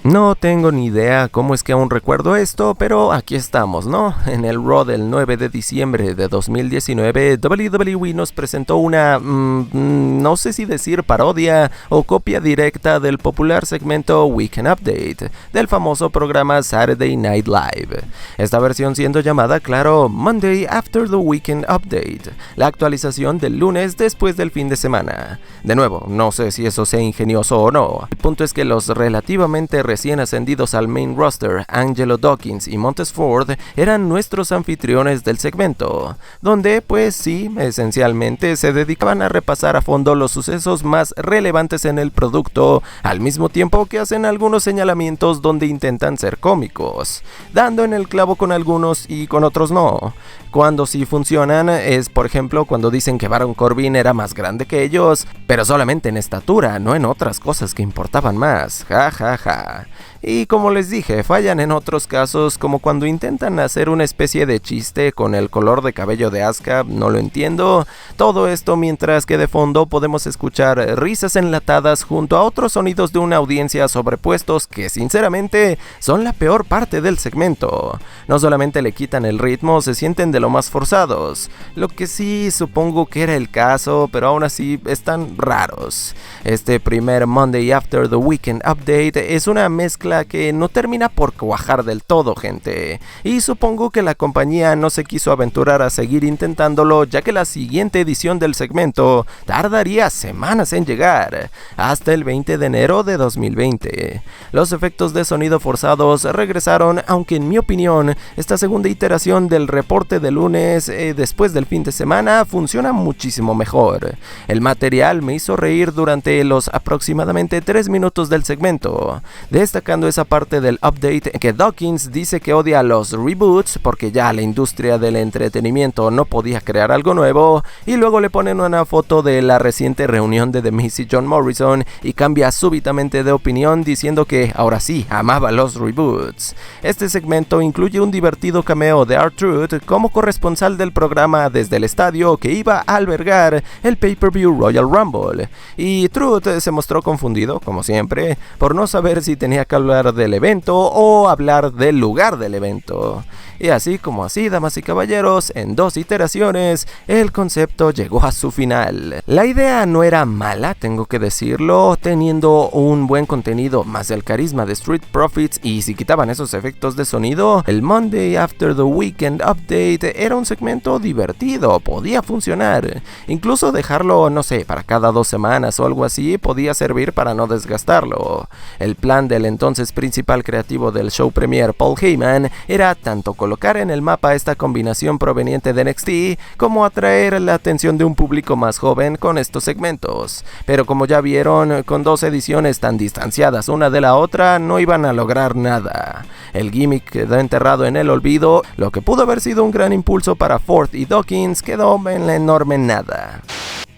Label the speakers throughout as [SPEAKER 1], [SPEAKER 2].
[SPEAKER 1] No tengo ni idea cómo es que aún recuerdo esto, pero aquí estamos, ¿no? En el Raw del 9 de diciembre de 2019, WWE nos presentó una, no sé si decir parodia o copia directa del popular segmento Weekend Update, del famoso programa Saturday Night Live. Esta versión siendo llamada, claro, Monday After the Weekend Update, la actualización del lunes después del fin de semana. De nuevo, no sé si eso sea ingenioso o no. El punto es que los relativamente recién ascendidos al main roster, Angelo Dawkins y Montez Ford, eran nuestros anfitriones del segmento, donde, pues sí, esencialmente se dedicaban a repasar a fondo los sucesos más relevantes en el producto, al mismo tiempo que hacen algunos señalamientos donde intentan ser cómicos, dando en el clavo con algunos y con otros no. Cuando sí funcionan es, por ejemplo, cuando dicen que Baron Corbin era más grande que ellos, pero solamente en estatura, no en otras cosas que importaban más, ja ja ja. Y como les dije, fallan en otros casos, como cuando intentan hacer una especie de chiste con el color de cabello de Asuka, no lo entiendo. Todo esto mientras que de fondo podemos escuchar risas enlatadas junto a otros sonidos de una audiencia sobrepuestos que sinceramente son la peor parte del segmento. No solamente le quitan el ritmo, se sienten de lo más forzados, lo que sí supongo que era el caso, pero aún así están raros. Este primer Monday After the Weekend Update es una mezcla que no termina por cuajar del todo, gente, y supongo que la compañía no se quiso aventurar a seguir intentándolo, ya que la siguiente edición del segmento tardaría semanas en llegar, hasta el 20 de enero de 2020. Los efectos de sonido forzados regresaron, aunque en mi opinión, esta segunda iteración del reporte de lunes después del fin de semana funciona muchísimo mejor. El material me hizo reír durante los aproximadamente 3 minutos del segmento, destacando esa parte del update que Dawkins dice que odia los reboots porque ya la industria del entretenimiento no podía crear algo nuevo, y luego le ponen una foto de la reciente reunión de The Miz y John Morrison y cambia súbitamente de opinión diciendo que ahora sí amaba los reboots. Este segmento incluye un divertido cameo de R-Truth como corresponsal del programa desde el estadio que iba a albergar el pay-per-view Royal Rumble, y Truth se mostró confundido, como siempre, por no saber si tenía que hablar del evento o hablar del lugar del evento. Y así como así, damas y caballeros, en 2 iteraciones, el concepto llegó a su final. La idea no era mala, tengo que decirlo, teniendo un buen contenido más el carisma de Street Profits, y si quitaban esos efectos de sonido, el Monday After the Weekend Update era un segmento divertido, podía funcionar. Incluso dejarlo, no sé, para cada 2 semanas o algo así, podía servir para no desgastarlo. El plan del entonces principal creativo del show premier, Paul Heyman, era tanto colocar en el mapa esta combinación proveniente de NXT como atraer la atención de un público más joven con estos segmentos. Pero como ya vieron, con 2 ediciones tan distanciadas una de la otra, no iban a lograr nada. El gimmick quedó enterrado en el olvido, lo que pudo haber sido un gran impulso para Ford y Dawkins quedó en la enorme nada.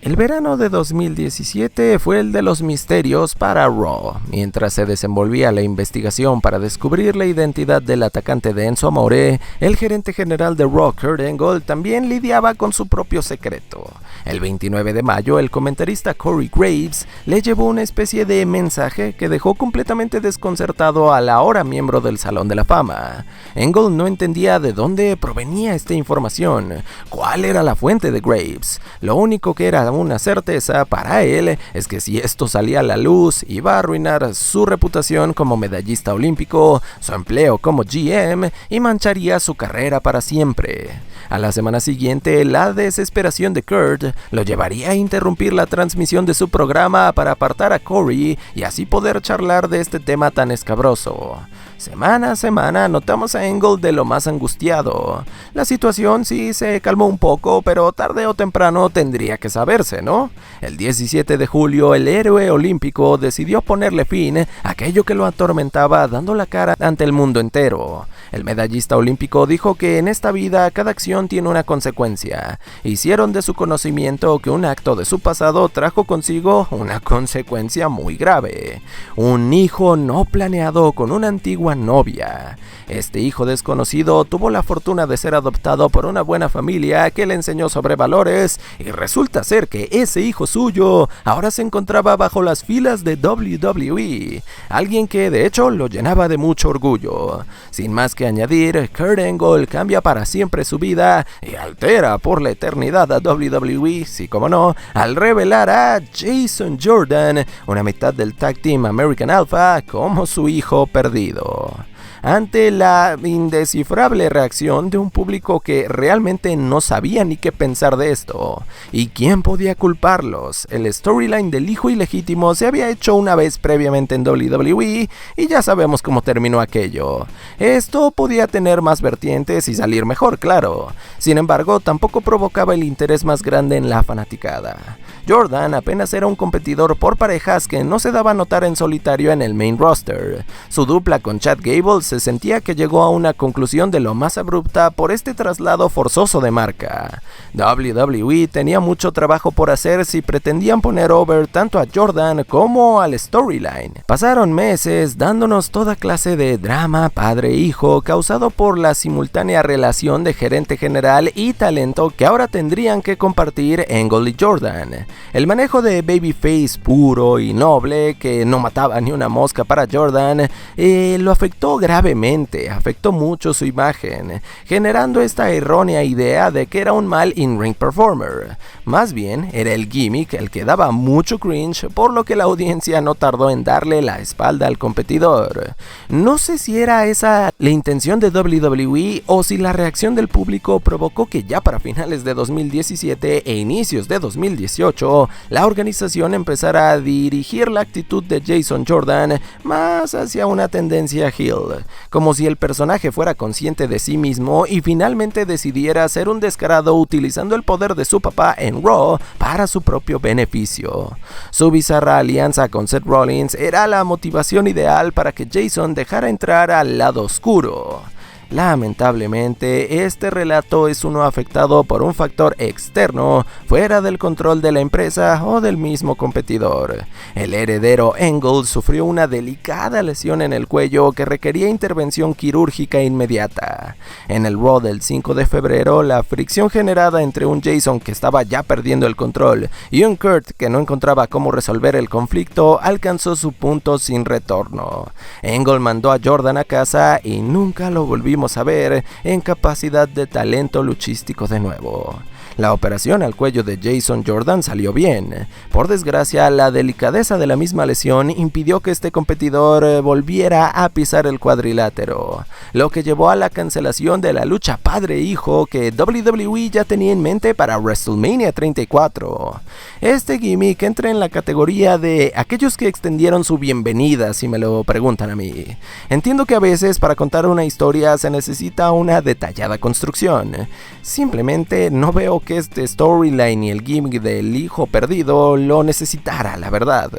[SPEAKER 1] El verano de 2017 fue el de los misterios para Raw. Mientras se desenvolvía la investigación para descubrir la identidad del atacante de Enzo Amore, el gerente general de Raw, Kurt Angle, también lidiaba con su propio secreto. El 29 de mayo, el comentarista Corey Graves le llevó una especie de mensaje que dejó completamente desconcertado al ahora miembro del Salón de la Fama. Angle no entendía de dónde provenía esta información, cuál era la fuente de Graves. Lo único que era una certeza para él es que si esto salía a la luz iba a arruinar su reputación como medallista olímpico, su empleo como GM y mancharía su carrera para siempre. A la semana siguiente, la desesperación de Kurt lo llevaría a interrumpir la transmisión de su programa para apartar a Corey y así poder charlar de este tema tan escabroso. Semana a semana notamos a Angle de lo más angustiado. La situación sí se calmó un poco, pero tarde o temprano tendría que saberse, ¿no? El 17 de julio, el héroe olímpico decidió ponerle fin a aquello que lo atormentaba, dando la cara ante el mundo entero. El medallista olímpico dijo que en esta vida cada acción tiene una consecuencia. Hicieron de su conocimiento que un acto de su pasado trajo consigo una consecuencia muy grave. Un hijo no planeado con una antigua antigua novia. Este hijo desconocido tuvo la fortuna de ser adoptado por una buena familia que le enseñó sobre valores, y resulta ser que ese hijo suyo ahora se encontraba bajo las filas de WWE, alguien que de hecho lo llenaba de mucho orgullo. Sin más que añadir, Kurt Angle cambia para siempre su vida y altera por la eternidad a WWE, sí como no, al revelar a Jason Jordan, una mitad del Tag Team American Alpha, como su hijo perdido. Ante la indescifrable reacción de un público que realmente no sabía ni qué pensar de esto. ¿Y quién podía culparlos? El storyline del hijo ilegítimo se había hecho una vez previamente en WWE y ya sabemos cómo terminó aquello. Esto podía tener más vertientes y salir mejor, claro. Sin embargo, tampoco provocaba el interés más grande en la fanaticada. Jordan apenas era un competidor por parejas que no se daba a notar en solitario en el main roster. Su dupla con Chad Gable se sentía que llegó a una conclusión de lo más abrupta por este traslado forzoso de marca. WWE tenía mucho trabajo por hacer si pretendían poner over tanto a Jordan como al storyline. Pasaron meses dándonos toda clase de drama padre-hijo causado por la simultánea relación de gerente general y talento que ahora tendrían que compartir Angle y Jordan. El manejo de babyface puro y noble, que no mataba ni una mosca para Jordan, lo afectó gravemente, afectó mucho su imagen, generando esta errónea idea de que era un mal in-ring performer. Más bien, era el gimmick el que daba mucho cringe, por lo que la audiencia no tardó en darle la espalda al competidor. No sé si era esa la intención de WWE o si la reacción del público provocó que ya para finales de 2017 e inicios de 2018 la organización empezara a dirigir la actitud de Jason Jordan más hacia una tendencia heel, como si el personaje fuera consciente de sí mismo y finalmente decidiera ser un descarado utilizando el poder de su papá en Raw para su propio beneficio. Su bizarra alianza con Seth Rollins era la motivación ideal para que Jason dejara entrar al lado oscuro. Lamentablemente, este relato es uno afectado por un factor externo, fuera del control de la empresa o del mismo competidor. El heredero Angle sufrió una delicada lesión en el cuello que requería intervención quirúrgica inmediata. En el Raw del 5 de febrero, la fricción generada entre un Jason que estaba ya perdiendo el control y un Kurt que no encontraba cómo resolver el conflicto alcanzó su punto sin retorno. Angle mandó a Jordan a casa y nunca lo volvimos a ver en capacidad de talento luchístico de nuevo. La operación al cuello de Jason Jordan salió bien. Por desgracia, la delicadeza de la misma lesión impidió que este competidor volviera a pisar el cuadrilátero, lo que llevó a la cancelación de la lucha padre-hijo que WWE ya tenía en mente para WrestleMania 34. Este gimmick entra en la categoría de aquellos que extendieron su bienvenida, si me lo preguntan a mí. Entiendo que a veces para contar una historia se necesita una detallada construcción. Simplemente no veo que este storyline y el gimmick del hijo perdido lo necesitara, la verdad.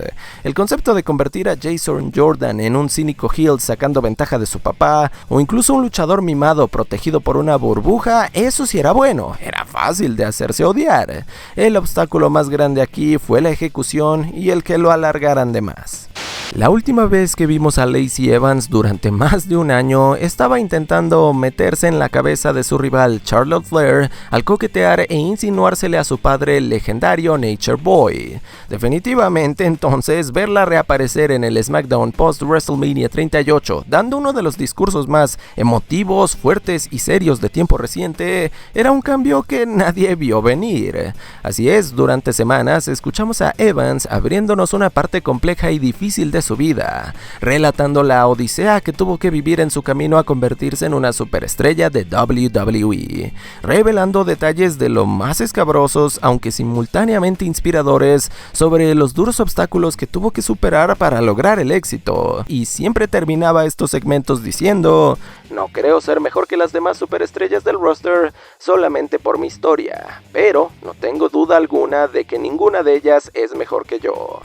[SPEAKER 1] El concepto de convertir a Jason Jordan en un cínico heel sacando ventaja de su papá, o incluso un luchador mimado protegido por una burbuja, eso sí era bueno, era fácil de hacerse odiar. El obstáculo más grande aquí fue la ejecución y el que lo alargaran de más. La última vez que vimos a Lacey Evans durante más de un año estaba intentando meterse en la cabeza de su rival Charlotte Flair al coquetear e insinuársele a su padre el legendario Nature Boy. Definitivamente entonces verla reaparecer en el SmackDown post WrestleMania 38 dando uno de los discursos más emotivos, fuertes y serios de tiempo reciente era un cambio que nadie vio venir. Así es, durante semanas escuchamos a Evans abriéndonos una parte compleja y difícil de su vida, relatando la odisea que tuvo que vivir en su camino a convertirse en una superestrella de WWE, revelando detalles de lo más escabrosos, aunque simultáneamente inspiradores, sobre los duros obstáculos que tuvo que superar para lograr el éxito, y siempre terminaba estos segmentos diciendo: "No creo ser mejor que las demás superestrellas del roster solamente por mi historia, pero no tengo duda alguna de que ninguna de ellas es mejor que yo".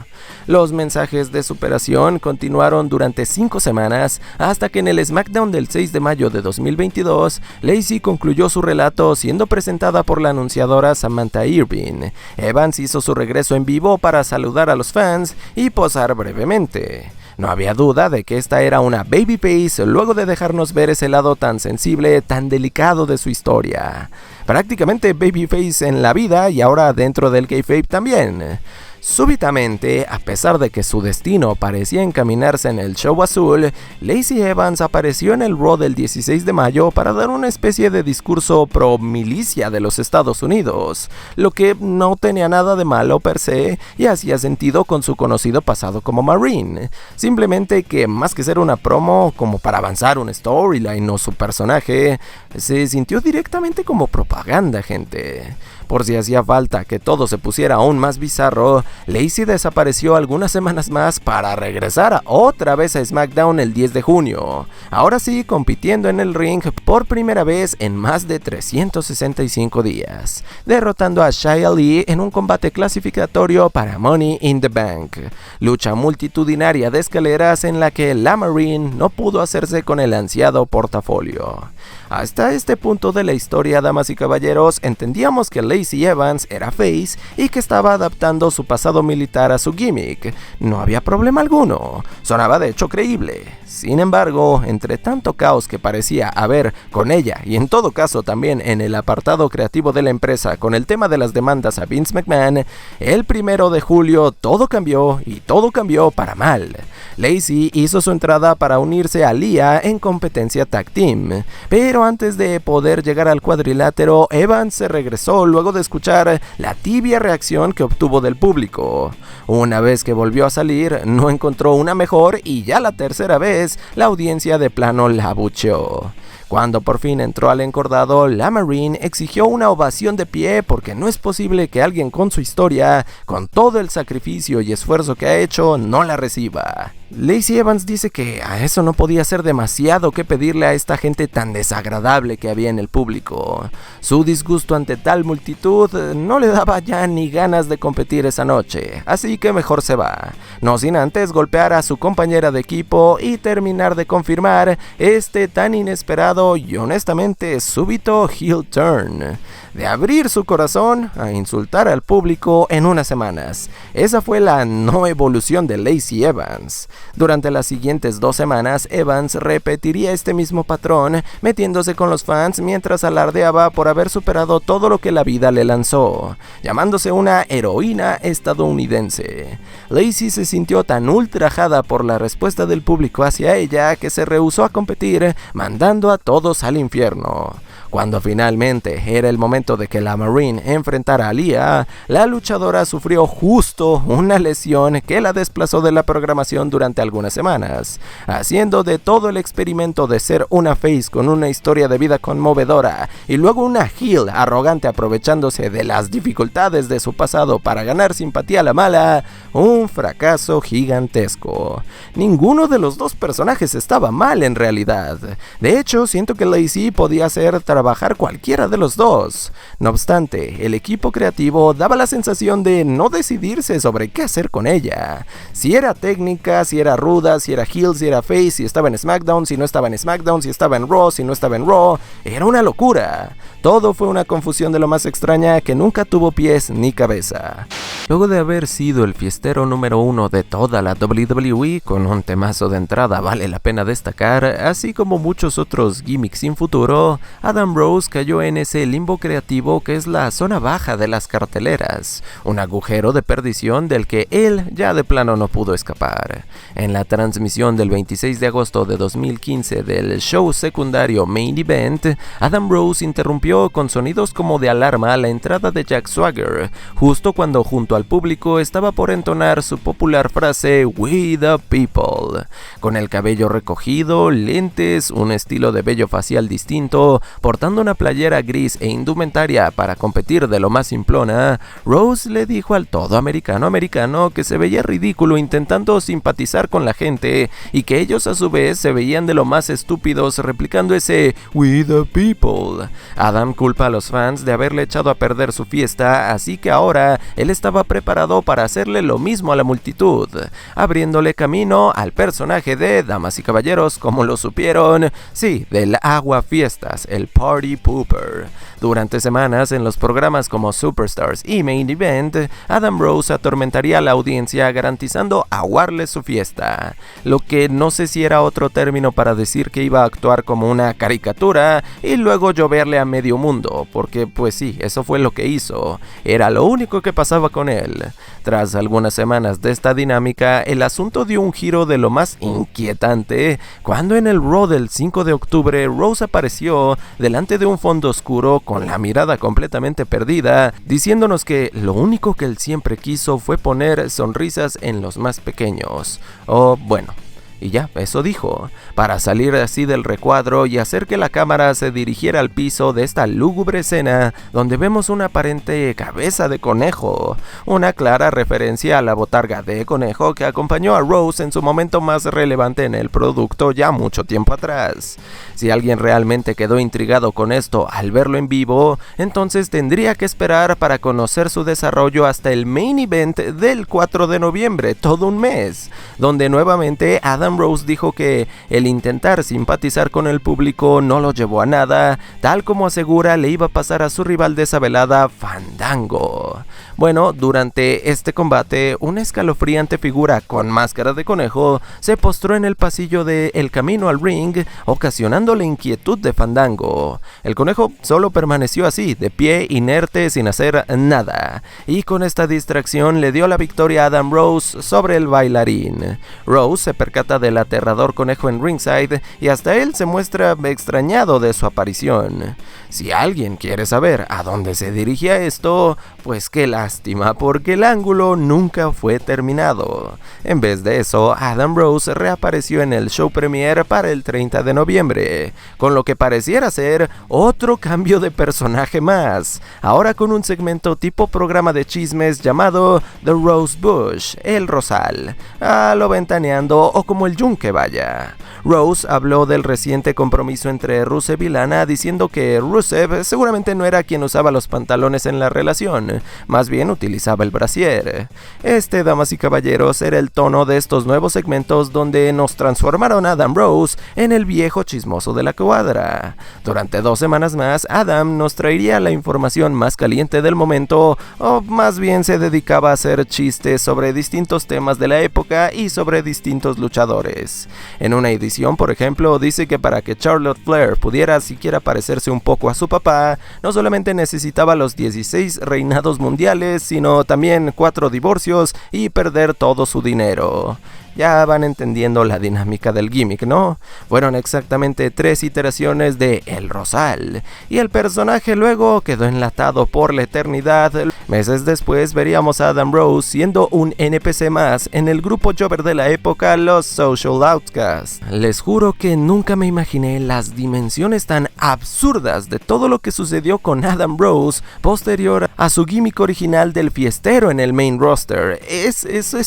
[SPEAKER 1] Los mensajes de superación continuaron durante 5 semanas hasta que en el SmackDown del 6 de mayo de 2022, Lacey concluyó su relato siendo presentada por la anunciadora Samantha Irvin. Evans hizo su regreso en vivo para saludar a los fans y posar brevemente. No había duda de que esta era una babyface luego de dejarnos ver ese lado tan sensible, tan delicado de su historia. Prácticamente babyface en la vida y ahora dentro del kayfabe también. Súbitamente, a pesar de que su destino parecía encaminarse en el show azul, Lacey Evans apareció en el Raw del 16 de mayo para dar una especie de discurso pro-milicia de los Estados Unidos, lo que no tenía nada de malo per se y hacía sentido con su conocido pasado como Marine. Simplemente que más que ser una promo como para avanzar un storyline o su personaje, se sintió directamente como propaganda, gente. Por si hacía falta que todo se pusiera aún más bizarro, Lacey desapareció algunas semanas más para regresar otra vez a SmackDown el 10 de junio. Ahora sí, compitiendo en el ring por primera vez en más de 365 días, derrotando a Shia Lee en un combate clasificatorio para Money in the Bank. Lucha multitudinaria de escaleras en la que la Marine no pudo hacerse con el ansiado portafolio. Hasta este punto de la historia, damas y caballeros, entendíamos que Lacey Evans era face y que estaba adaptando su pasado militar a su gimmick. No había problema alguno, sonaba de hecho creíble. Sin embargo, entre tanto caos que parecía haber con ella y en todo caso también en el apartado creativo de la empresa con el tema de las demandas a Vince McMahon, el 1 de julio todo cambió y todo cambió para mal. Lacey hizo su entrada para unirse a Lia en competencia tag team, pero antes de poder llegar al cuadrilátero, Evans se regresó luego de escuchar la tibia reacción que obtuvo del público. Una vez que volvió a salir, no encontró una mejor y ya la tercera vez, la audiencia de plano la abucheó. Cuando por fin entró al encordado, la Marine exigió una ovación de pie porque no es posible que alguien con su historia, con todo el sacrificio y esfuerzo que ha hecho, no la reciba. Lacey Evans dice que a eso no podía ser demasiado que pedirle a esta gente tan desagradable que había en el público. Su disgusto ante tal multitud no le daba ya ni ganas de competir esa noche, así que mejor se va, no sin antes golpear a su compañera de equipo y terminar de confirmar este tan inesperado y honestamente súbito heel turn, de abrir su corazón a insultar al público en unas semanas. Esa fue la no evolución de Lacey Evans. Durante las siguientes 2 semanas, Evans repetiría este mismo patrón, metiéndose con los fans mientras alardeaba por haber superado todo lo que la vida le lanzó, llamándose una heroína estadounidense. Lacey se sintió tan ultrajada por la respuesta del público hacia ella que se rehusó a competir, mandando a todos al infierno. Cuando finalmente era el momento de que la Marine enfrentara a Lia, la luchadora sufrió justo una lesión que la desplazó de la programación durante algunas semanas, haciendo de todo el experimento de ser una face con una historia de vida conmovedora y luego una heel arrogante aprovechándose de las dificultades de su pasado para ganar simpatía a la mala, un fracaso gigantesco. Ninguno de los dos personajes estaba mal en realidad. De hecho, siento que Lacey podía hacer trabajar cualquiera de los dos. No obstante, el equipo creativo daba la sensación de no decidirse sobre qué hacer con ella. Si era técnica, si era ruda, si era heel, si era face, si estaba en SmackDown, si no estaba en SmackDown, si estaba en Raw, si no estaba en Raw. Era una locura. Todo fue una confusión de lo más extraña que nunca tuvo pies ni cabeza. Luego de haber sido el fiestero número 1 de toda la WWE, con un temazo de entrada vale la pena destacar, así como muchos otros gimmicks sin futuro, Adam Rose cayó en ese limbo creativo que es la zona baja de las carteleras, un agujero de perdición del que él ya de plano no pudo escapar. En la transmisión del 26 de agosto de 2015 del show secundario Main Event, Adam Rose interrumpió con sonidos como de alarma la entrada de Jack Swagger, justo cuando junto al público estaba por entonar su popular frase "We the People". Con el cabello recogido, lentes, un estilo de vello facial distinto, portando una playera gris e indumentaria para competir de lo más simplona, Rose le dijo al todo americano que se veía ridículo intentando simpatizar con la gente y que ellos a su vez se veían de lo más estúpidos replicando ese "We the People". Adam culpa a los fans de haberle echado a perder su fiesta, así que ahora él estaba preparado para hacerle lo mismo a la multitud, abriéndole camino al personaje de, damas y caballeros, como lo supieron, sí, del aguafiestas, el Party Pooper. Durante semanas en los programas como Superstars y Main Event, Adam Rose atormentaría a la audiencia garantizando aguarles su fiesta, lo que no sé si era otro término para decir que iba a actuar como una caricatura y luego lloverle a medio mundo, porque pues sí, eso fue lo que hizo, era lo único que pasaba con él. Tras algunas semanas de esta dinámica, el asunto dio un giro de lo más inquietante cuando en el Raw del 5 de octubre Rose apareció delante de un fondo oscuro con la mirada completamente perdida, diciéndonos que lo único que él siempre quiso fue poner sonrisas en los más pequeños. O bueno, y ya, eso dijo, para salir así del recuadro y hacer que la cámara se dirigiera al piso de esta lúgubre escena donde vemos una aparente cabeza de conejo, una clara referencia a la botarga de conejo que acompañó a Rose en su momento más relevante en el producto ya mucho tiempo atrás. Si alguien realmente quedó intrigado con esto al verlo en vivo, entonces tendría que esperar para conocer su desarrollo hasta el Main Event del 4 de noviembre, todo un mes, donde nuevamente Adam Rose dijo que el intentar simpatizar con el público no lo llevó a nada, tal como asegura le iba a pasar a su rival de esa velada, Fandango. Bueno, durante este combate, una escalofriante figura con máscara de conejo se postró en el pasillo de El Camino al Ring, ocasionando la inquietud de Fandango. El conejo solo permaneció así, de pie, inerte, sin hacer nada, y con esta distracción le dio la victoria a Adam Rose sobre el bailarín. Rose se percata del aterrador conejo en ringside y hasta él se muestra extrañado de su aparición. Si alguien quiere saber a dónde se dirigía esto, pues qué lástima, porque el ángulo nunca fue terminado. En vez de eso, Adam Rose reapareció en el show premiere para el 30 de noviembre, con lo que pareciera ser otro cambio de personaje más, ahora con un segmento tipo programa de chismes llamado The Rose Bush, el Rosal, a lo ventaneando o como el yunque vaya. Rose habló del reciente compromiso entre Rusev y Lana, diciendo que Rusev seguramente no era quien usaba los pantalones en la relación, más bien utilizaba el brasier. Este, damas y caballeros, era el tono de estos nuevos segmentos donde nos transformaron a Adam Rose en el viejo chismoso de la cuadra. Durante 2 semanas más, Adam nos traería la información más caliente del momento, o más bien se dedicaba a hacer chistes sobre distintos temas de la época y sobre distintos luchadores. En una edición, por ejemplo, dice que para que Charlotte Flair pudiera siquiera parecerse un poco a su papá, no solamente necesitaba los 16 reinados mundiales, sino también 4 divorcios y perder todo su dinero. Ya van entendiendo la dinámica del gimmick, ¿no? Fueron exactamente 3 iteraciones de El Rosal, y el personaje luego quedó enlatado por la eternidad. Meses después veríamos a Adam Rose siendo un NPC más en el grupo jobber de la época, los Social Outcasts. Les juro que nunca me imaginé las dimensiones tan absurdas de todo lo que sucedió con Adam Rose posterior a su gimmick original del fiestero en el main roster. Es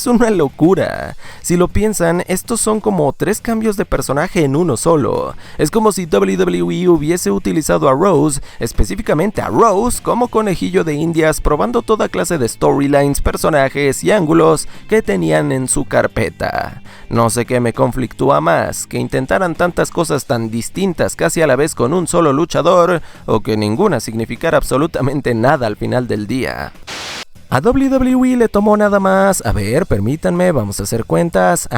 [SPEAKER 1] una locura. Si lo piensan, estos son como 3 cambios de personaje en uno solo. Es como si WWE hubiese utilizado a Rose, específicamente a Rose, como conejillo de indias, probando toda clase de storylines, personajes y ángulos que tenían en su carpeta. No sé qué me conflictúa más, que intentaran tantas cosas tan distintas casi a la vez con un solo luchador, o que ninguna significara absolutamente nada al final del día. A WWE le tomó nada más, permítanme, vamos a hacer cuentas,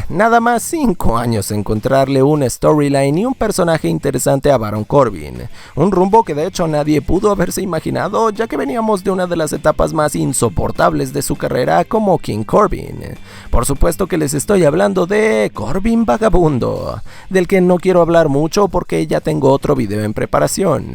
[SPEAKER 1] nada más 5 años encontrarle una storyline y un personaje interesante a Baron Corbin. Un rumbo que de hecho nadie pudo haberse imaginado, ya que veníamos de una de las etapas más insoportables de su carrera como King Corbin. Por supuesto que les estoy hablando de Corbin Vagabundo, del que no quiero hablar mucho porque ya tengo otro video en preparación.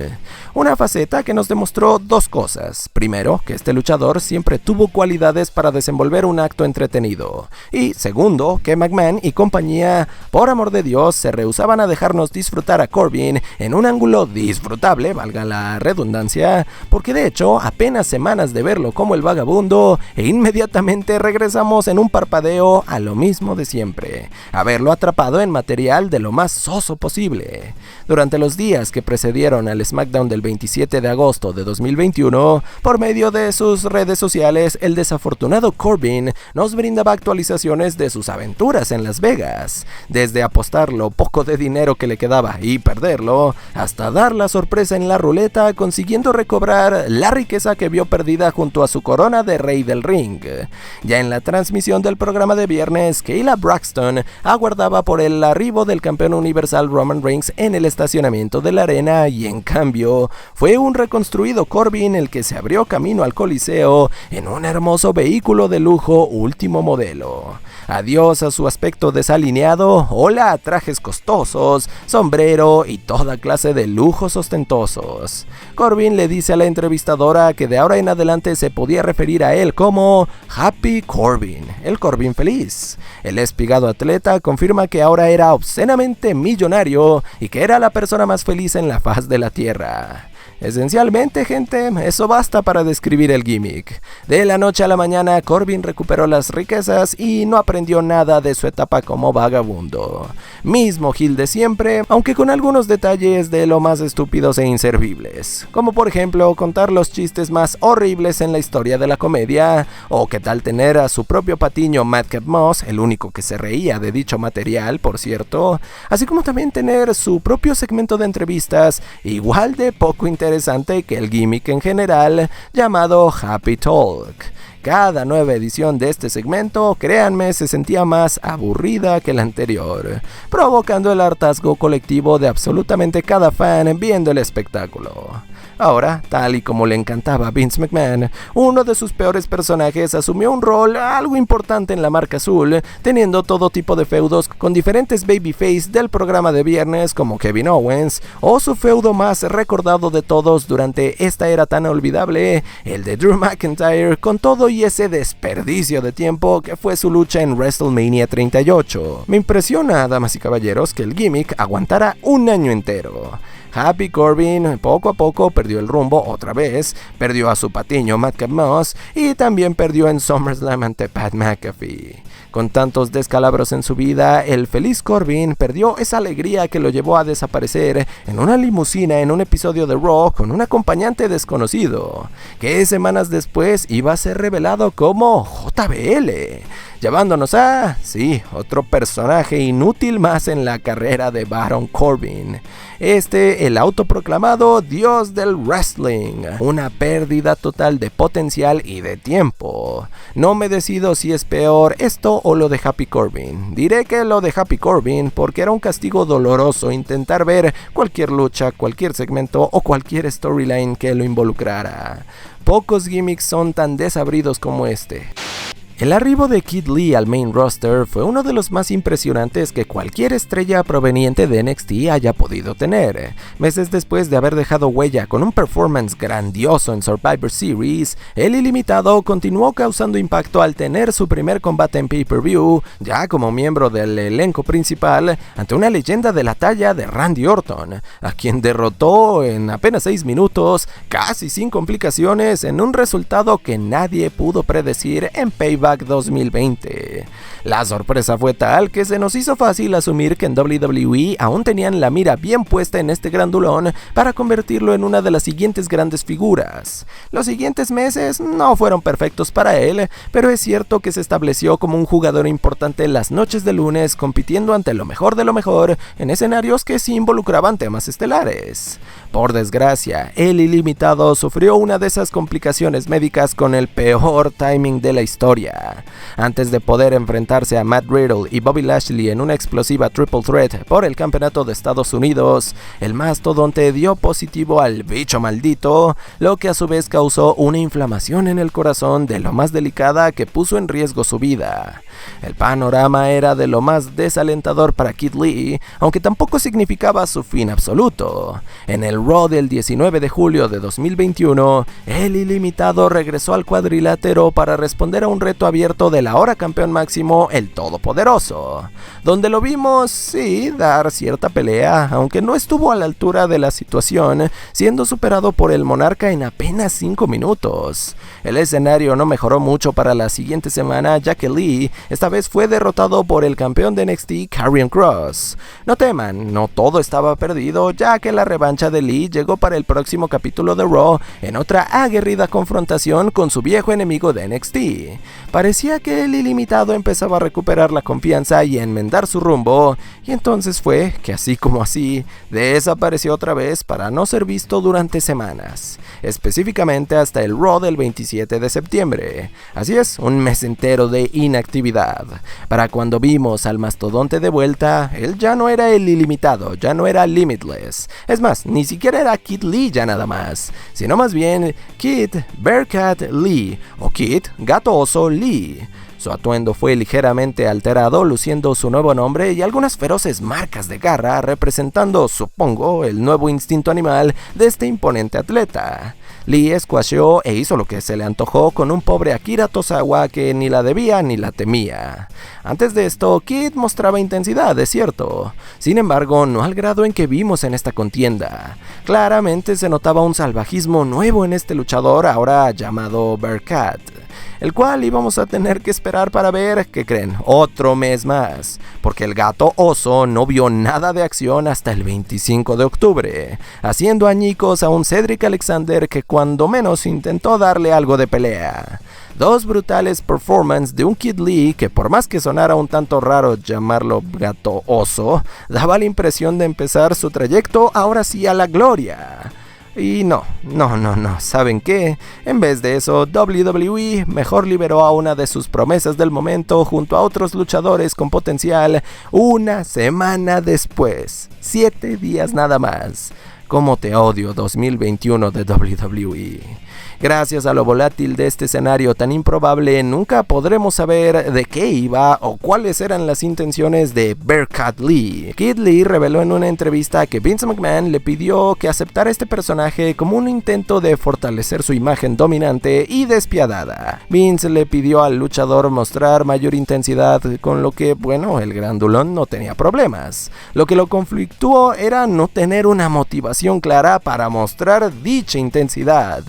[SPEAKER 1] Una faceta que nos demostró 2 cosas. Primero, que este luchador siempre tuvo cualidades para desenvolver un acto entretenido. Y segundo, que McMahon y compañía, por amor de Dios, se rehusaban a dejarnos disfrutar a Corbin en un ángulo disfrutable, valga la redundancia, porque de hecho, apenas semanas de verlo como el vagabundo, e inmediatamente regresamos en un parpadeo a lo mismo de siempre, a verlo atrapado en material de lo más soso posible. Durante los días que precedieron al SmackDown del 27 de agosto de 2021, por medio de sus redes redes sociales, el desafortunado Corbin nos brindaba actualizaciones de sus aventuras en Las Vegas, desde apostar lo poco de dinero que le quedaba y perderlo, hasta dar la sorpresa en la ruleta consiguiendo recobrar la riqueza que vio perdida junto a su corona de rey del ring. Ya en la transmisión del programa de viernes, Kayla Braxton aguardaba por el arribo del campeón universal Roman Reigns en el estacionamiento de la arena y en cambio fue un reconstruido Corbin el que se abrió camino al Coliseo en un hermoso vehículo de lujo último modelo. Adiós a su aspecto desalineado, hola a trajes costosos, sombrero y toda clase de lujos ostentosos. Corbin le dice a la entrevistadora que de ahora en adelante se podía referir a él como Happy Corbin, el Corbin feliz. El espigado atleta confirma que ahora era obscenamente millonario y que era la persona más feliz en la faz de la tierra. Esencialmente, gente, eso basta para describir el gimmick. De la noche a la mañana, Corbin recuperó las riquezas y no aprendió nada de su etapa como vagabundo. Mismo heel de siempre, aunque con algunos detalles de lo más estúpidos e inservibles, como por ejemplo contar los chistes más horribles en la historia de la comedia, o qué tal tener a su propio patiño Madcap Moss, el único que se reía de dicho material, por cierto, así como también tener su propio segmento de entrevistas igual de poco interesante que el gimmick en general, llamado Happy Talk. Cada nueva edición de este segmento, créanme, se sentía más aburrida que la anterior, provocando el hartazgo colectivo de absolutamente cada fan viendo el espectáculo. Ahora, tal y como le encantaba a Vince McMahon, uno de sus peores personajes asumió un rol algo importante en la marca azul, teniendo todo tipo de feudos con diferentes babyface del programa de viernes como Kevin Owens, o su feudo más recordado de todos durante esta era tan olvidable, el de Drew McIntyre, con todo y ese desperdicio de tiempo que fue su lucha en WrestleMania 38. Me impresiona, damas y caballeros, que el gimmick aguantara un año entero. Happy Corbin poco a poco perdió el rumbo otra vez, perdió a su patiño Madcap Moss y también perdió en SummerSlam ante Pat McAfee. Con tantos descalabros en su vida, el feliz Corbin perdió esa alegría que lo llevó a desaparecer en una limusina en un episodio de Raw con un acompañante desconocido, que semanas después iba a ser revelado como JBL, llevándonos a, sí, otro personaje inútil más en la carrera de Baron Corbin. El autoproclamado dios del wrestling. Una pérdida total de potencial y de tiempo. No me decido si es peor esto o lo de Happy Corbin. Diré que lo de Happy Corbin porque era un castigo doloroso intentar ver cualquier lucha, cualquier segmento o cualquier storyline que lo involucrara. Pocos gimmicks son tan desabridos como este. El arribo de Keith Lee al main roster fue uno de los más impresionantes que cualquier estrella proveniente de NXT haya podido tener. Meses después de haber dejado huella con un performance grandioso en Survivor Series, el ilimitado continuó causando impacto al tener su primer combate en pay-per-view, ya como miembro del elenco principal, ante una leyenda de la talla de Randy Orton, a quien derrotó en apenas 6 minutos, casi sin complicaciones, en un resultado que nadie pudo predecir en Payback 2020. La sorpresa fue tal que se nos hizo fácil asumir que en WWE aún tenían la mira bien puesta en este grandulón para convertirlo en una de las siguientes grandes figuras. Los siguientes meses no fueron perfectos para él, pero es cierto que se estableció como un jugador importante las noches de lunes, compitiendo ante lo mejor de lo mejor en escenarios que sí involucraban temas estelares. Por desgracia, el ilimitado sufrió una de esas complicaciones médicas con el peor timing de la historia. Antes de poder enfrentarse a Matt Riddle y Bobby Lashley en una explosiva triple threat por el campeonato de Estados Unidos, el mastodonte dio positivo al bicho maldito, lo que a su vez causó una inflamación en el corazón de lo más delicada que puso en riesgo su vida. El panorama era de lo más desalentador para Keith Lee, aunque tampoco significaba su fin absoluto. En el Raw del 19 de julio de 2021, el ilimitado regresó al cuadrilátero para responder a un reto enfrentamiento abierto del ahora campeón máximo, el Todopoderoso, donde lo vimos, sí, dar cierta pelea, aunque no estuvo a la altura de la situación, siendo superado por el Monarca en apenas 5 minutos. El escenario no mejoró mucho para la siguiente semana, ya que Lee esta vez fue derrotado por el campeón de NXT, Karrion Kross. No teman, no todo estaba perdido, ya que la revancha de Lee llegó para el próximo capítulo de Raw en otra aguerrida confrontación con su viejo enemigo de NXT. Parecía que el ilimitado empezaba a recuperar la confianza y a enmendar su rumbo, y entonces fue que así como así, desapareció otra vez para no ser visto durante semanas, específicamente hasta el Raw del 27 de septiembre. Así es, un mes entero de inactividad. Para cuando vimos al mastodonte de vuelta, él ya no era el ilimitado, ya no era Limitless. Es más, ni siquiera era Kid Lee ya nada más, sino más bien Kid Bearcat Lee o Kid Gato Oso Lee. Su atuendo fue ligeramente alterado, luciendo su nuevo nombre y algunas feroces marcas de garra, representando, supongo, el nuevo instinto animal de este imponente atleta. Lee squasheó e hizo lo que se le antojó con un pobre Akira Tozawa que ni la debía ni la temía. Antes de esto, Kid mostraba intensidad, es cierto. Sin embargo, no al grado en que vimos en esta contienda. Claramente se notaba un salvajismo nuevo en este luchador ahora llamado Bearcat, el cual íbamos a tener que esperar para ver, ¿qué creen? Otro mes más, porque el gato oso no vio nada de acción hasta el 25 de octubre, haciendo añicos a un Cedric Alexander que cuando menos intentó darle algo de pelea. Dos brutales performances de un Kid Lee que, por más que sonara un tanto raro llamarlo gato oso, daba la impresión de empezar su trayecto ahora sí a la gloria. Y no, ¿saben qué? En vez de eso, WWE mejor liberó a una de sus promesas del momento junto a otros luchadores con potencial una semana después. 7 días nada más. Cómo te odio 2021 de WWE. Gracias a lo volátil de este escenario tan improbable, nunca podremos saber de qué iba o cuáles eran las intenciones de Bearcat Lee. Kid Lee reveló en una entrevista que Vince McMahon le pidió que aceptara este personaje como un intento de fortalecer su imagen dominante y despiadada. Vince le pidió al luchador mostrar mayor intensidad, con lo que, bueno, el grandulón no tenía problemas. Lo que lo conflictuó era no tener una motivación clara para mostrar dicha intensidad.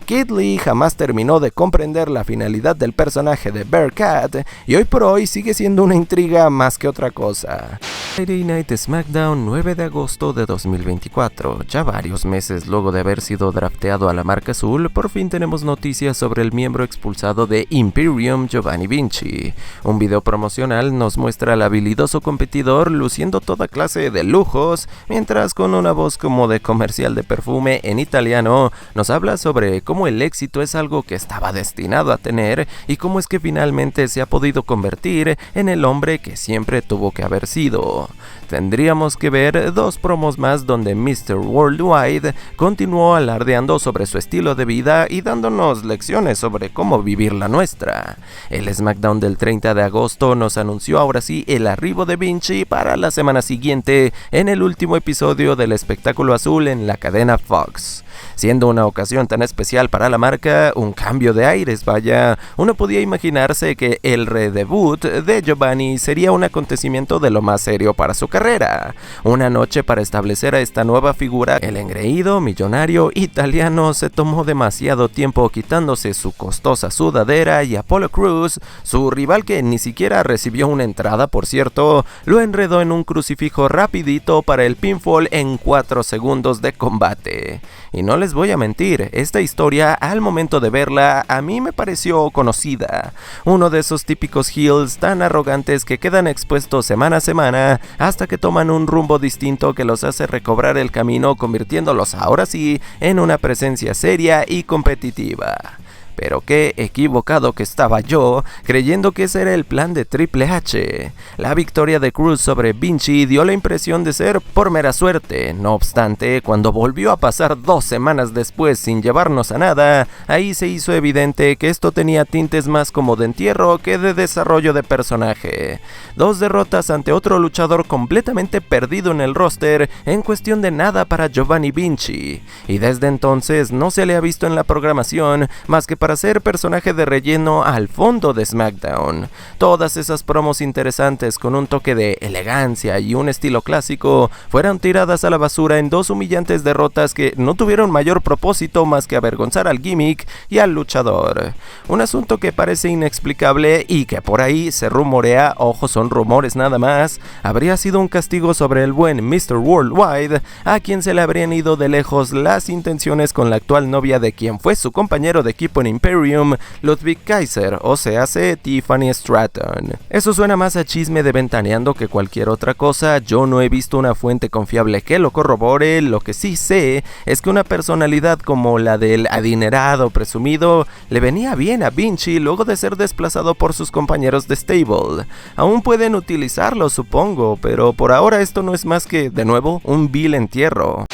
[SPEAKER 1] Kid Lee jamás terminó de comprender la finalidad del personaje de Bearcat y hoy por hoy sigue siendo una intriga más que otra cosa. Friday Night SmackDown 9 de agosto de 2024. Ya varios meses luego de haber sido drafteado a la marca azul, por fin tenemos noticias sobre el miembro expulsado de Imperium, Giovanni Vinci. Un video promocional nos muestra al habilidoso competidor luciendo toda clase de lujos, mientras con una voz como de comercial de perfume en italiano nos habla sobre cómo el éxito es algo que estaba destinado a tener y cómo es que finalmente se ha podido convertir en el hombre que siempre tuvo que haber sido. Tendríamos que ver 2 promos más donde Mr. Worldwide continuó alardeando sobre su estilo de vida y dándonos lecciones sobre cómo vivir la nuestra. El SmackDown del 30 de agosto nos anunció ahora sí el arribo de Vinci para la semana siguiente en el último episodio del espectáculo azul en la cadena Fox. Siendo una ocasión tan especial para la marca, un cambio de aires, vaya, uno podía imaginarse que el redebut de Giovanni sería un acontecimiento de lo más serio para su carrera, una noche para establecer a esta nueva figura. El engreído millonario italiano se tomó demasiado tiempo quitándose su costosa sudadera y Apollo Crews, su rival que ni siquiera recibió una entrada por cierto, lo enredó en un crucifijo rapidito para el pinfall en 4 segundos de combate. Y no les voy a mentir, esta historia al momento de verla a mí me pareció conocida. Uno de esos típicos heels tan arrogantes que quedan expuestos semana a semana hasta que toman un rumbo distinto que los hace recobrar el camino, convirtiéndolos ahora sí en una presencia seria y competitiva. Pero qué equivocado que estaba yo, creyendo que ese era el plan de Triple H. La victoria de Crews sobre Vinci dio la impresión de ser por mera suerte. No obstante, cuando volvió a pasar 2 semanas después sin llevarnos a nada, ahí se hizo evidente que esto tenía tintes más como de entierro que de desarrollo de personaje. 2 derrotas ante otro luchador completamente perdido en el roster en cuestión de nada para Giovanni Vinci. Y desde entonces no se le ha visto en la programación más que para ser personaje de relleno al fondo de SmackDown. Todas esas promos interesantes con un toque de elegancia y un estilo clásico fueron tiradas a la basura en 2 humillantes derrotas que no tuvieron mayor propósito más que avergonzar al gimmick y al luchador. Un asunto que parece inexplicable y que por ahí se rumorea, ojo, son rumores nada más, habría sido un castigo sobre el buen Mr. Worldwide, a quien se le habrían ido de lejos las intenciones con la actual novia de quien fue su compañero de equipo en Imperium, Ludwig Kaiser, o sea, Tiffany Stratton. Eso suena más a chisme de ventaneando que cualquier otra cosa. Yo no he visto una fuente confiable que lo corrobore. Lo que sí sé es que una personalidad como la del adinerado presumido le venía bien a Vinci luego de ser desplazado por sus compañeros de stable. Aún pueden utilizarlo, supongo, pero por ahora esto no es más que, de nuevo, un vil entierro.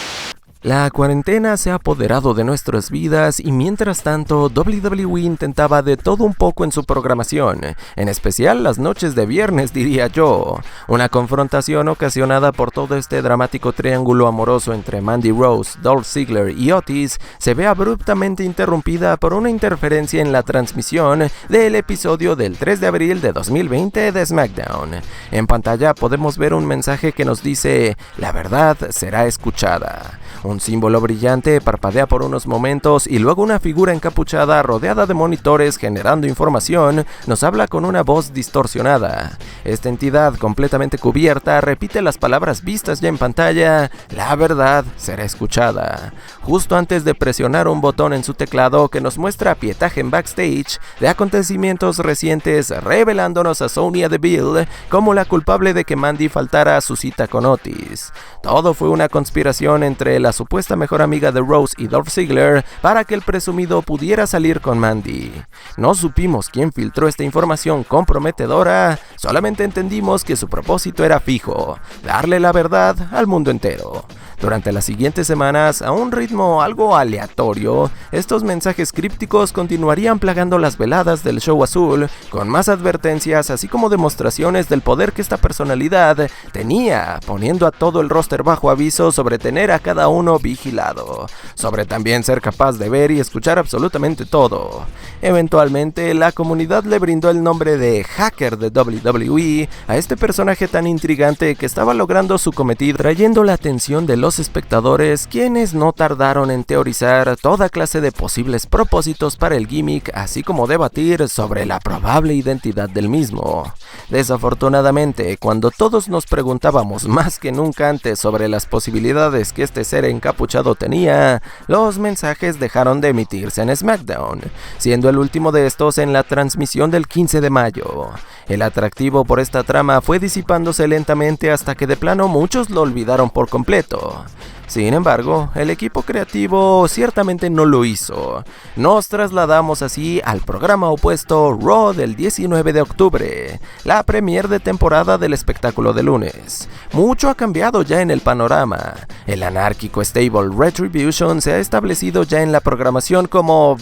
[SPEAKER 1] La cuarentena se ha apoderado de nuestras vidas y mientras tanto WWE intentaba de todo un poco en su programación, en especial las noches de viernes, diría yo. Una confrontación ocasionada por todo este dramático triángulo amoroso entre Mandy Rose, Dolph Ziggler y Otis se ve abruptamente interrumpida por una interferencia en la transmisión del episodio del 3 de abril de 2020 de SmackDown. En pantalla podemos ver un mensaje que nos dice: "La verdad será escuchada". Un símbolo brillante parpadea por unos momentos y luego una figura encapuchada rodeada de monitores generando información nos habla con una voz distorsionada. Esta entidad completamente cubierta repite las palabras vistas ya en pantalla: "La verdad será escuchada", justo antes de presionar un botón en su teclado que nos muestra pietaje en backstage de acontecimientos recientes, revelándonos a Sonya Deville como la culpable de que Mandy faltara a su cita con Otis. Todo fue una conspiración entre la supuesta mejor amiga de Rose y Dolph Ziggler para que el presumido pudiera salir con Mandy. No supimos quién filtró esta información comprometedora, solamente entendimos que su propósito era fijo: darle la verdad al mundo entero. Durante las siguientes semanas, a un ritmo algo aleatorio, estos mensajes crípticos continuarían plagando las veladas del show azul, con más advertencias así como demostraciones del poder que esta personalidad tenía, poniendo a todo el roster bajo aviso sobre tener a cada uno vigilado, sobre también ser capaz de ver y escuchar absolutamente todo. Eventualmente, la comunidad le brindó el nombre de Hacker de WWE a este personaje tan intrigante que estaba logrando su cometido, trayendo la atención de los espectadores, quienes no tardaron en teorizar toda clase de posibles propósitos para el gimmick, así como debatir sobre la probable identidad del mismo. Desafortunadamente, cuando todos nos preguntábamos más que nunca antes sobre las posibilidades que este ser encapuchado tenía, los mensajes dejaron de emitirse en SmackDown, siendo el último de estos en la transmisión del 15 de mayo. El atractivo por esta trama fue disipándose lentamente hasta que de plano muchos lo olvidaron por completo. Sin embargo, el equipo creativo ciertamente no lo hizo. Nos trasladamos así al programa opuesto Raw del 19 de octubre, la premier de temporada del espectáculo de lunes. Mucho ha cambiado ya en el panorama. El anárquico stable Retribution se ha establecido ya en la programación como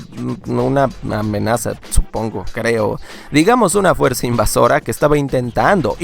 [SPEAKER 1] una amenaza, supongo, creo. Digamos una fuerza invasora que estaba intentando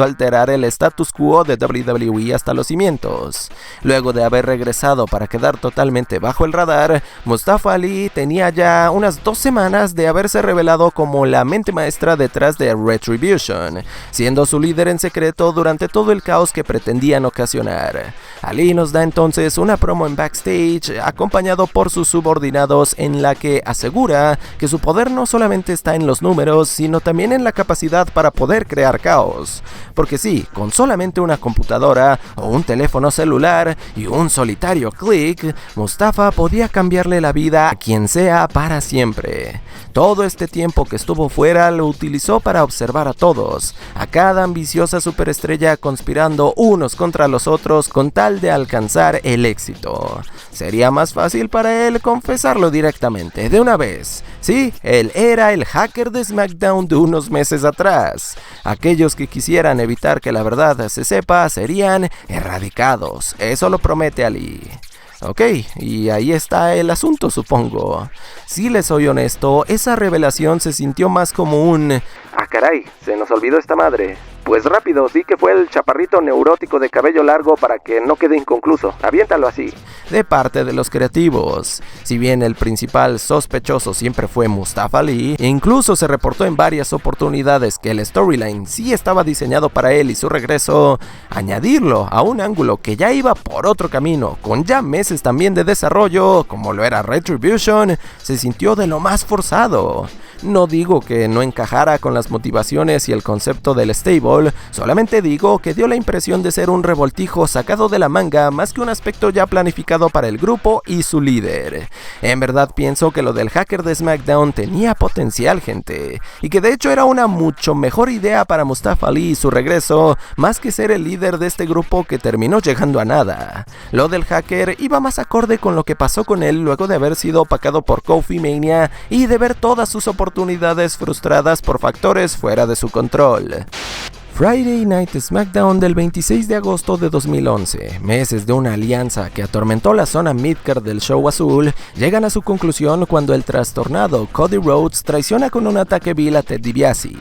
[SPEAKER 1] alterar el status quo de WWE hasta los cimientos. Luego de haber regresado para quedar totalmente bajo el radar, Mustafa Ali tenía ya unas 2 semanas de haberse revelado como la mente maestra detrás de Retribution, siendo su líder en secreto durante todo el caos que pretendían ocasionar. Ali nos da entonces una promo en backstage, acompañado por sus subordinados, en la que asegura que su poder no solamente está en los números, sino también en la capacidad para poder crear caos. Porque sí, con solamente una computadora o un teléfono celular y un solitario clic, Mustafa podía cambiarle la vida a quien sea para siempre. Todo este tiempo que estuvo fuera lo utilizó para observar a todos, a cada ambiciosa superestrella conspirando unos contra los otros con tal de alcanzar el éxito. Sería más fácil para él confesarlo directamente, de una vez. Sí, él era el hacker de SmackDown de unos meses atrás. Aquellos que quisieran evitar que la verdad se sepa serían erradicados, eso lo promete Ali. Ok, y ahí está el asunto, supongo. Si les soy honesto, esa revelación se sintió más como un "ah, caray, se nos olvidó esta madre". Pues rápido, di que fue el chaparrito neurótico de cabello largo para que no quede inconcluso. Aviéntalo así. de parte de los creativos. Si bien el principal sospechoso siempre fue Mustafa Ali, incluso se reportó en varias oportunidades que el storyline sí estaba diseñado para él y su regreso, añadirlo a un ángulo que ya iba por otro camino, con ya meses también de desarrollo, como lo era Retribution, se sintió de lo más forzado. No digo que no encajara con las motivaciones y el concepto del stable, solamente digo que dio la impresión de ser un revoltijo sacado de la manga más que un aspecto ya planificado para el grupo y su líder. En verdad pienso que lo del hacker de SmackDown tenía potencial, gente, y que de hecho era una mucho mejor idea para Mustafa Ali y su regreso, más que ser el líder de este grupo que terminó llegando a nada. Lo del hacker iba más acorde con lo que pasó con él luego de haber sido opacado por Kofi Mania y de ver todas sus oportunidades frustradas por factores fuera de su control. Friday Night SmackDown del 26 de agosto de 2011, meses de una alianza que atormentó la zona midcard del show azul, llegan a su conclusión cuando el trastornado Cody Rhodes traiciona con un ataque vil a Ted DiBiase.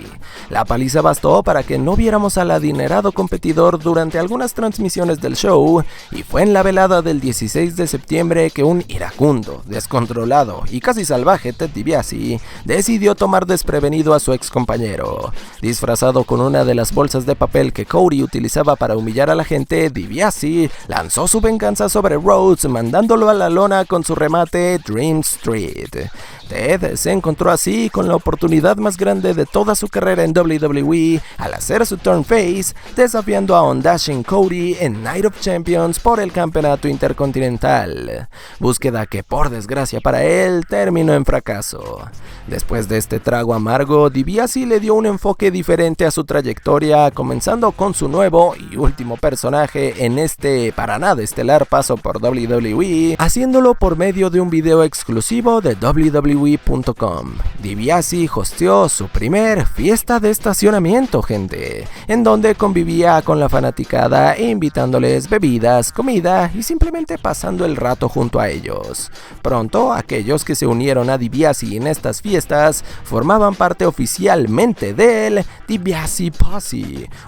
[SPEAKER 1] La paliza bastó para que no viéramos al adinerado competidor durante algunas transmisiones del show, y fue en la velada del 16 de septiembre que un iracundo, descontrolado y casi salvaje Ted DiBiase decidió tomar desprevenido a su ex compañero. Disfrazado con una de las bolsas de papel que Cody utilizaba para humillar a la gente, DiBiase lanzó su venganza sobre Rhodes, mandándolo a la lona con su remate Dream Street. Ted se encontró así con la oportunidad más grande de toda su carrera en WWE al hacer su turn face, desafiando a Ondashing Cody en Night of Champions por el campeonato intercontinental. Búsqueda que, por desgracia para él, terminó en fracaso. Después de este trago amargo, DiBiase le dio un enfoque diferente a su trayectoria, comenzando con su nuevo y último personaje en este para nada estelar paso por WWE, haciéndolo por medio de un video exclusivo de WWE.com. DiBiase hosteó su primer fiesta de estacionamiento, gente, en donde convivía con la fanaticada invitándoles bebidas, comida y simplemente pasando el rato junto a ellos. Pronto, aquellos que se unieron a DiBiase en estas fiestas formaban parte oficialmente del DiBiase Posse,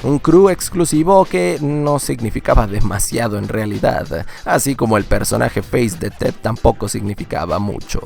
[SPEAKER 1] un crew exclusivo que no significaba demasiado en realidad, así como el personaje face de Ted tampoco significaba mucho.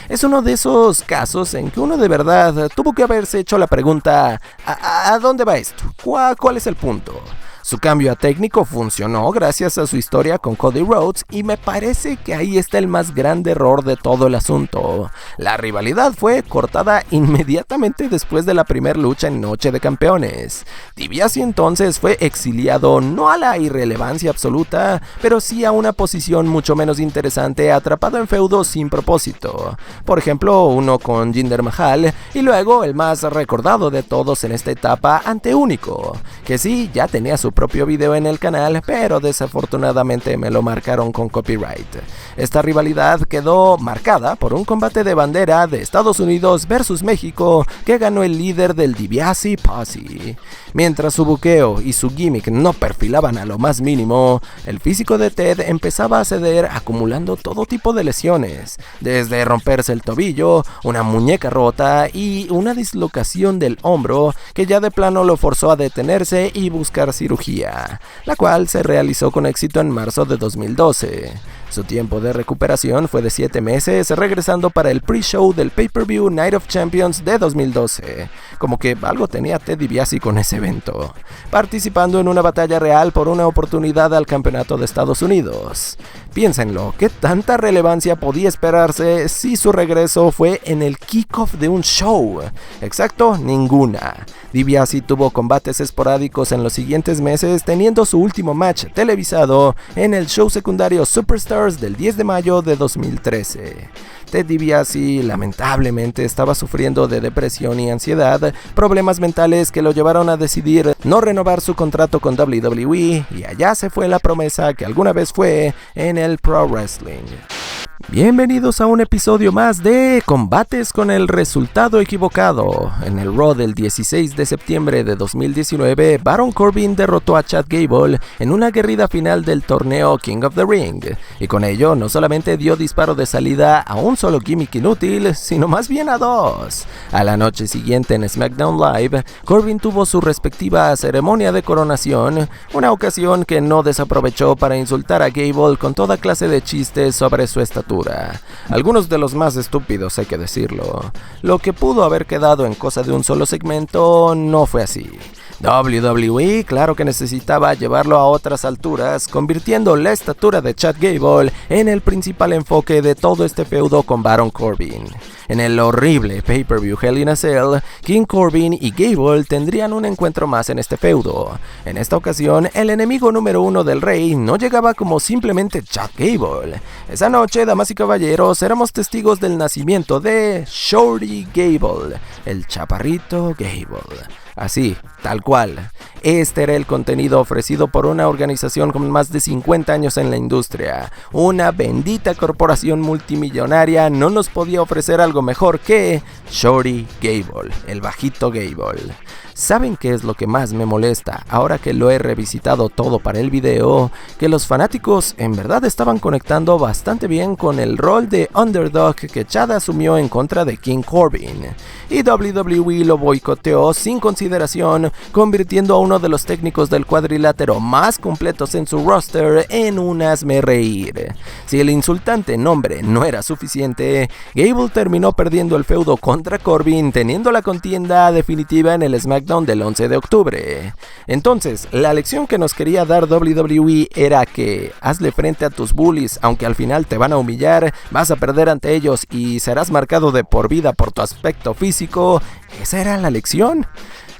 [SPEAKER 1] Es uno de esos casos en que uno de verdad tuvo que haberse hecho la pregunta: ¿a dónde va esto? ¿Cuál es el punto? Su cambio a técnico funcionó gracias a su historia con Cody Rhodes, y me parece que ahí está el más grande error de todo el asunto. La rivalidad fue cortada inmediatamente después de la primera lucha en Noche de Campeones. DiBiase entonces fue exiliado no a la irrelevancia absoluta, pero sí a una posición mucho menos interesante, atrapado en feudos sin propósito. Por ejemplo, uno con Jinder Mahal, y luego el más recordado de todos en esta etapa ante Único, que sí, ya tenía su propio video en el canal, pero desafortunadamente me lo marcaron con copyright. Esta rivalidad quedó marcada por un combate de bandera de Estados Unidos versus México que ganó el líder del DiBiase Posse. Mientras su buqueo y su gimmick no perfilaban a lo más mínimo, el físico de Ted empezaba a ceder, acumulando todo tipo de lesiones, desde romperse el tobillo, una muñeca rota y una dislocación del hombro que ya de plano lo forzó a detenerse y buscar cirugía, la cual se realizó con éxito en marzo de 2012. Su tiempo de recuperación fue de 7 meses, regresando para el pre-show del pay-per-view Night of Champions de 2012. Como que algo tenía Ted DiBiase con ese evento, participando en una batalla real por una oportunidad al campeonato de Estados Unidos. Piénsenlo, ¿qué tanta relevancia podía esperarse si su regreso fue en el kickoff de un show? Exacto, ninguna. DiBiase tuvo combates esporádicos en los siguientes meses, teniendo su último match televisado en el show secundario Superstars del 10 de mayo de 2013. Ted DiBiase lamentablemente estaba sufriendo de depresión y ansiedad, problemas mentales que lo llevaron a decidir no renovar su contrato con WWE, y allá se fue la promesa que alguna vez fue en el pro wrestling. Bienvenidos a un episodio más de Combates con el resultado equivocado. En el Raw del 16 de septiembre de 2019, Baron Corbin derrotó a Chad Gable en una aguerrida final del torneo King of the Ring, y con ello no solamente dio disparo de salida a un solo gimmick inútil, sino más bien a dos. A la noche siguiente en SmackDown Live, Corbin tuvo su respectiva ceremonia de coronación, una ocasión que no desaprovechó para insultar a Gable con toda clase de chistes sobre su estatura. Algunos de los más estúpidos, hay que decirlo. Lo que pudo haber quedado en cosa de un solo segmento no fue así. WWE, claro que necesitaba llevarlo a otras alturas, convirtiendo la estatura de Chad Gable en el principal enfoque de todo este feudo con Baron Corbin. En el horrible pay-per-view Hell in a Cell, King Corbin y Gable tendrían un encuentro más en este feudo. En esta ocasión, el enemigo número uno del Rey no llegaba como simplemente Chad Gable. Esa noche, damas y caballeros, éramos testigos del nacimiento de Shorty Gable, el chaparrito Gable. Así, tal cual. Este era el contenido ofrecido por una organización con más de 50 años en la industria. Una bendita corporación multimillonaria no nos podía ofrecer algo mejor que Shorty Gable, el bajito Gable. ¿Saben qué es lo que más me molesta ahora que lo he revisitado todo para el video? Que los fanáticos en verdad estaban conectando bastante bien con el rol de underdog que Chad asumió en contra de King Corbin. Y WWE lo boicoteó sin consideración, convirtiendo a uno de los técnicos del cuadrilátero más completos en su roster en un hazmerreír. Si el insultante nombre no era suficiente, Gable terminó perdiendo el feudo contra Corbin, teniendo la contienda definitiva en el SmackDown del 11 de octubre. Entonces, la lección que nos quería dar WWE era que hazle frente a tus bullies, aunque al final te van a humillar, vas a perder ante ellos y serás marcado de por vida por tu aspecto físico. ¿Esa era la lección?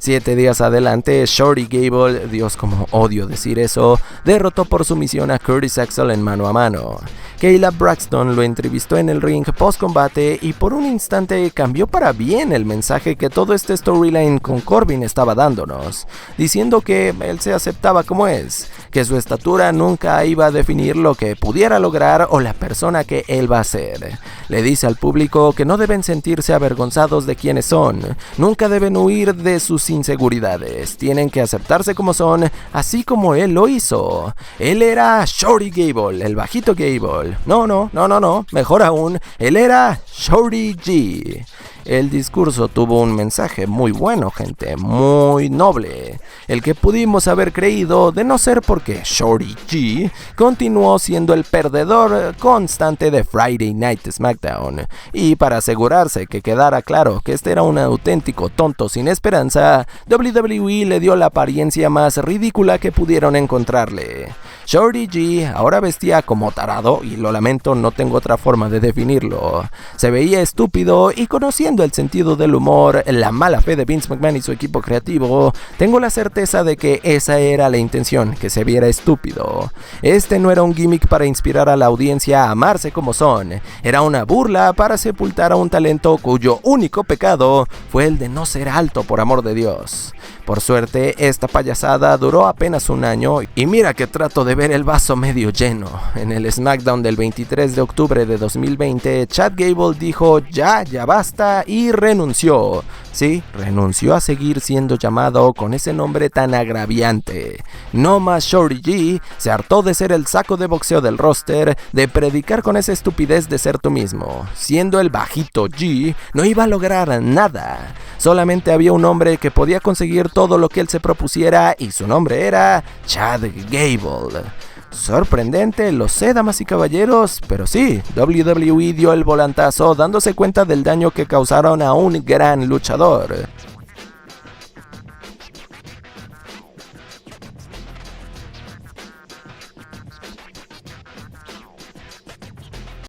[SPEAKER 1] 7 días adelante, Shorty Gable, Dios como odio decir eso, derrotó por sumisión a Curtis Axel en mano a mano. Kayla Braxton lo entrevistó en el ring post combate y por un instante cambió para bien el mensaje que todo este storyline con Corbin estaba dándonos, diciendo que él se aceptaba como es, que su estatura nunca iba a definir lo que pudiera lograr o la persona que él va a ser. Le dice al público que no deben sentirse avergonzados de quienes son, nunca deben huir de sus inseguridades, tienen que aceptarse como son, así como él lo hizo. Él era Shorty Gable, el bajito Gable. No, mejor aún, él era Shorty G. El discurso tuvo un mensaje muy bueno, gente, muy noble, el que pudimos haber creído de no ser porque Shorty G continuó siendo el perdedor constante de Friday Night SmackDown. Y para asegurarse que quedara claro que este era un auténtico tonto sin esperanza, WWE le dio la apariencia más ridícula que pudieron encontrarle. Shorty G ahora vestía como tarado, y lo lamento, no tengo otra forma de definirlo. Se veía estúpido y conociendo el sentido del humor, la mala fe de Vince McMahon y su equipo creativo, tengo la certeza de que esa era la intención, que se viera estúpido. Este no era un gimmick para inspirar a la audiencia a amarse como son, era una burla para sepultar a un talento cuyo único pecado fue el de no ser alto, por amor de Dios. Por suerte, esta payasada duró apenas un año y mira que trato de ver el vaso medio lleno. En el SmackDown del 23 de octubre de 2020, Chad Gable dijo ya basta y renunció. Sí, renunció a seguir siendo llamado con ese nombre tan agraviante. No más Shorty G, se hartó de ser el saco de boxeo del roster, de predicar con esa estupidez de ser tú mismo. Siendo el bajito G, no iba a lograr nada. Solamente había un hombre que podía conseguir todo lo que él se propusiera y su nombre era Chad Gable. Sorprendente, lo sé, damas y caballeros, pero sí, WWE dio el volantazo dándose cuenta del daño que causaron a un gran luchador.